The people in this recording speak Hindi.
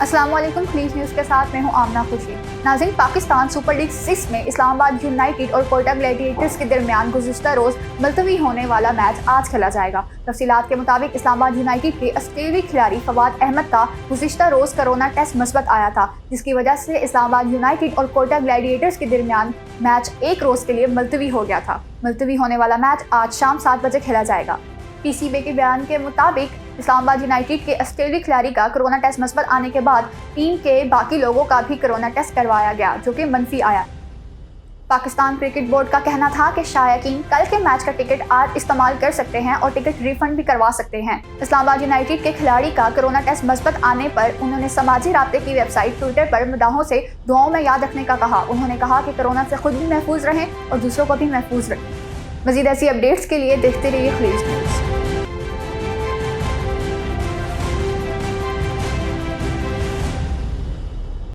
अस्सलाम वालेकुम। खलीज न्यूज़ के साथ मैं हूं आमना खुशी। नाज़रीन, पाकिस्तान सुपर लीग 6 में इस्लामाबाद यूनाइटेड और कोयटा ग्लैडिएटर्स के दरमियान गुज़िश्ता रोज़ मुलतवी होने वाला मैच आज खेला जाएगा। तफसीलात के मुताबिक इस्लामाबाद यूनाइटेड के ऑस्ट्रेलियाई खिलाड़ी फवाद अहमद का गुज़िश्ता रोज़ कोरोना टेस्ट मुस्बत आया था, जिसकी वजह से इस्लामाबाद यूनाइटेड और कोयटा ग्लैडिएटर्स के दरमियान मैच एक रोज़ के लिए मुलतवी हो गया था। मुलतवी होने वाला मैच आज शाम 7 बजे खेला जाएगा। पीसीबी के बयान के मुताबिक इस्लामाबाद यूनाइटेड के ऑस्ट्रेलियाई खिलाड़ी का कोरोना टेस्ट मुस्बत आने के बाद टीम के बाकी लोगों का भी कोरोना टेस्ट करवाया गया, जो कि मनफी आया। पाकिस्तान क्रिकेट बोर्ड का कहना था कि शायकीन कल के मैच का टिकट आज इस्तेमाल कर सकते हैं और टिकट रिफंड भी करवा सकते हैं। इस्लामाबाद यूनाइटेड के खिलाड़ी का कोरोना टेस्ट मुस्बत आने पर उन्होंने समाजी राब्ते की वेबसाइट ट्विटर पर मदाहों से दुआओं में याद रखने का कहा। उन्होंने कहा कि कोरोना से खुद भी महफूज रहें और दूसरों को भी महफूज रखें। मज़ीद ऐसी अपडेट्स के लिए देखते रहिए खलीज न्यूज़।